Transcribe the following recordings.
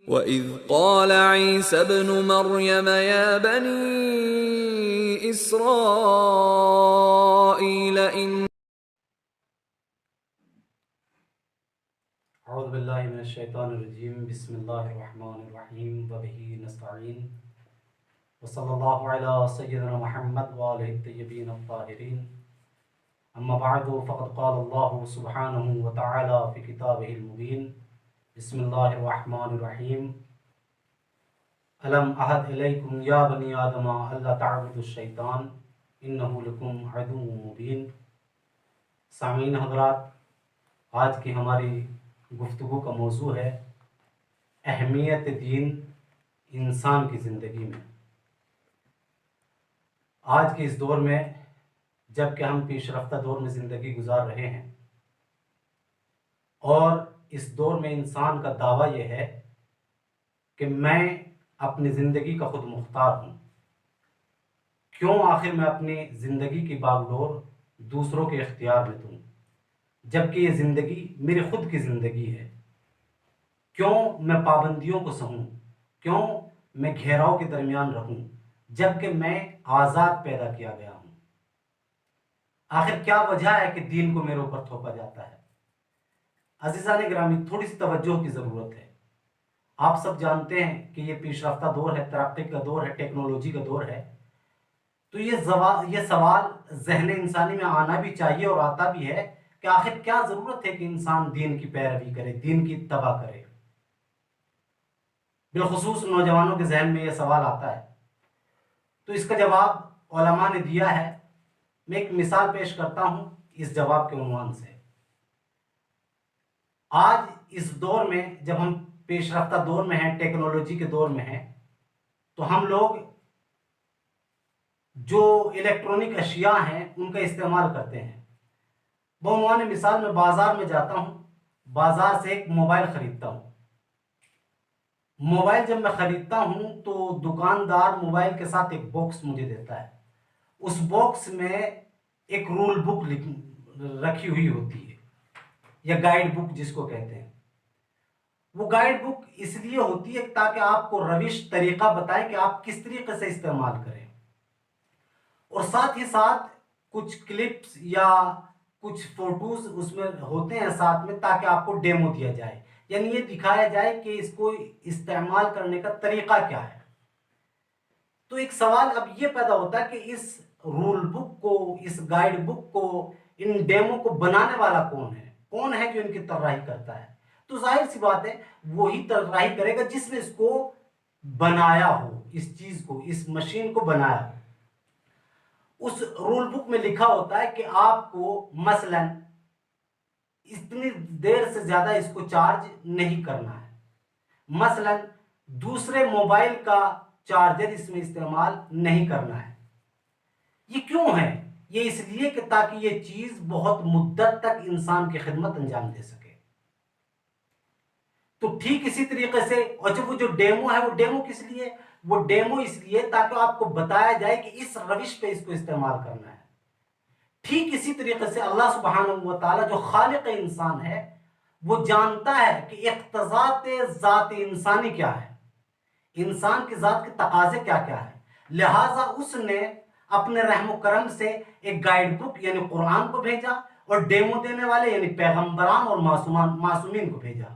وَإِذْ قَالَ عِيسَى ابْنُ مَرْيَمَ يَا بَنِي إِسْرَائِيلَ اعوذ باللہ من الشیطان الرجیم بسم اللہ الرحمن الرحیم وبہ نستعین وصلی اللہ علی سیدنا محمد وآلہ الطیبین الطاہرین اما بعد فقد قال اللہ سبحانہ وتعالی فی کتابہ المبین بسم اللہ الرحمن الرحیم الم اعہد الیکم یا بنی آدم الا تعبدوا الشیطان انہ لکم عدو مبین۔ سامعین حضرات، آج کی ہماری گفتگو کا موضوع ہے اہمیت دین انسان کی زندگی میں۔ آج کے اس دور میں جب کہ ہم پیش رفتہ دور میں زندگی گزار رہے ہیں اور اس دور میں انسان کا دعویٰ یہ ہے کہ میں اپنی زندگی کا خود مختار ہوں، کیوں آخر میں اپنی زندگی کی باغ ڈور دوسروں کے اختیار میں دوں جبکہ یہ زندگی میری خود کی زندگی ہے؟ کیوں میں پابندیوں کو سہوں؟ کیوں میں گھیراؤ کے درمیان رہوں جبکہ میں آزاد پیدا کیا گیا ہوں؟ آخر کیا وجہ ہے کہ دین کو میرے اوپر تھوپا جاتا ہے؟ عزیزان گرامی، تھوڑی سی توجہ کی ضرورت ہے۔ آپ سب جانتے ہیں کہ یہ پیش رفتہ دور ہے، ترقی کا دور ہے، ٹیکنالوجی کا دور ہے، تو یہ سوال ذہن انسانی میں آنا بھی چاہیے اور آتا بھی ہے کہ آخر کیا ضرورت ہے کہ انسان دین کی پیروی کرے، دین کی اتباع کرے؟ بالخصوص نوجوانوں کے ذہن میں یہ سوال آتا ہے، تو اس کا جواب علماء نے دیا ہے۔ میں ایک مثال پیش کرتا ہوں اس جواب کے عنوان سے۔ آج اس دور میں جب ہم پیش رفتہ دور میں ہیں، ٹیکنالوجی کے دور میں ہیں، تو ہم لوگ جو الیکٹرونک اشیاء ہیں ان کا استعمال کرتے ہیں۔ بعنوان مثال میں بازار میں جاتا ہوں، بازار سے ایک موبائل خریدتا ہوں۔ موبائل جب میں خریدتا ہوں تو دکاندار موبائل کے ساتھ ایک باکس مجھے دیتا ہے۔ اس باکس میں ایک رول بک رکھی ہوئی ہوتی ہے، یا گائیڈ بک جس کو کہتے ہیں۔ وہ گائیڈ بک اس لیے ہوتی ہے تاکہ آپ کو روش طریقہ بتائے کہ آپ کس طریقے سے استعمال کریں، اور ساتھ ہی ساتھ کچھ کلپس یا کچھ فوٹوز اس میں ہوتے ہیں ساتھ میں، تاکہ آپ کو ڈیمو دیا جائے، یعنی یہ دکھایا جائے کہ اس کو استعمال کرنے کا طریقہ کیا ہے۔ تو ایک سوال اب یہ پیدا ہوتا ہے کہ اس رول بک کو، اس گائیڈ بک کو، ان ڈیمو کو بنانے والا کون ہے؟ کون ہے جو ان کی طراحی کرتا ہے؟ تو ظاہر سی بات ہے وہی طراحی کرے گا جس نے اس کو بنایا ہو، اس چیز کو، اس مشین کو بنایا ہو۔ اس رول بک میں لکھا ہوتا ہے کہ آپ کو مثلا اتنی دیر سے زیادہ اس کو چارج نہیں کرنا ہے، مثلا دوسرے موبائل کا چارجر اس میں استعمال نہیں کرنا ہے۔ یہ کیوں ہے؟ یہ اس لیے کہ تاکہ یہ چیز بہت مدت تک انسان کی خدمت انجام دے سکے۔ تو ٹھیک اسی طریقے سے، اور جب وہ جو ڈیمو ہے، وہ ڈیمو کس لیے؟ وہ ڈیمو اس لیے تاکہ آپ کو بتایا جائے کہ اس روش پہ اس کو استعمال کرنا ہے۔ ٹھیک اسی طریقے سے اللہ سبحانہ و تعالی جو خالق انسان ہے، وہ جانتا ہے کہ اقتضاءات ذات انسانی کیا ہے، انسان کی ذات کے تقاضے کیا کیا ہے، لہٰذا اس نے اپنے رحم و کرم سے ایک گائیڈ بک یعنی قرآن کو بھیجا، اور ڈیمو دینے والے یعنی پیغمبران اور معصومین کو بھیجا،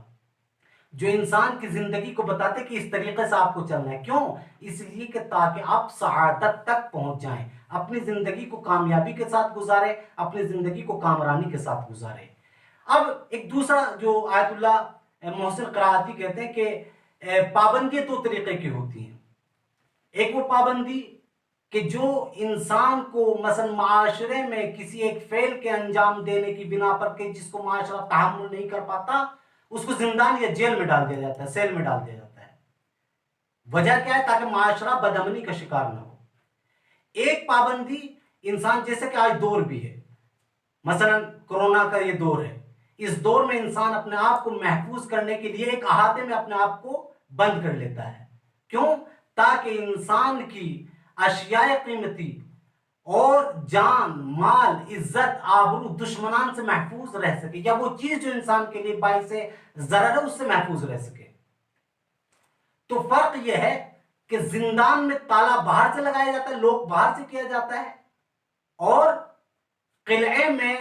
جو انسان کی زندگی کو بتاتے کہ اس طریقے سے آپ کو چلنا ہے۔ کیوں؟ اس لیے کہ تاکہ آپ سعادت تک پہنچ جائیں، اپنی زندگی کو کامیابی کے ساتھ گزاریں، اپنی زندگی کو کامرانی کے ساتھ گزاریں۔ اب ایک دوسرا جو آیت اللہ محسن قرآتی کہتے ہیں کہ پابندی دو طریقے کی ہوتی ہیں۔ ایک وہ پابندی کہ جو انسان کو مثلا معاشرے میں کسی ایک فعل کے انجام دینے کی بنا پر کہ جس کو معاشرہ تحمل نہیں کر پاتا، اس کو زندان یا جیل میں ڈال دیا جاتا ہے، سیل میں ڈال دیا جاتا ہے۔ وجہ کیا ہے؟ تاکہ معاشرہ بدامنی کا شکار نہ ہو۔ ایک پابندی انسان، جیسے کہ آج دور بھی ہے، مثلا کورونا کا یہ دور ہے، اس دور میں انسان اپنے آپ کو محفوظ کرنے کے لیے ایک احاطے میں اپنے آپ کو بند کر لیتا ہے۔ کیوں؟ تاکہ انسان کی اشیاء قیمتی اور جان، مال، عزت، آبرو دشمنان سے محفوظ رہ سکے، یا وہ چیز جو انسان کے لیے باعث ضرر ہے اس سے محفوظ رہ سکے۔ تو فرق یہ ہے کہ زندان میں تالا باہر سے لگایا جاتا ہے، لوگ باہر سے کیا جاتا ہے، اور قلعے میں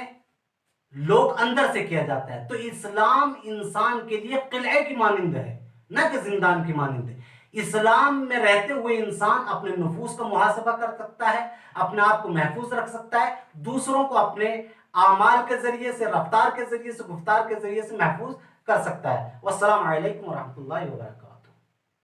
لوگ اندر سے کیا جاتا ہے۔ تو اسلام انسان کے لیے قلعے کی مانند ہے، نہ کہ زندان کی مانند ہے۔ اسلام میں رہتے ہوئے انسان اپنے نفوس کا محاسبہ کر سکتا ہے، اپنے آپ کو محفوظ رکھ سکتا ہے، دوسروں کو اپنے اعمال کے ذریعے سے، رفتار کے ذریعے سے، گفتار کے ذریعے سے محفوظ کر سکتا ہے۔ والسلام علیکم ورحمۃ اللہ وبرکاتہ۔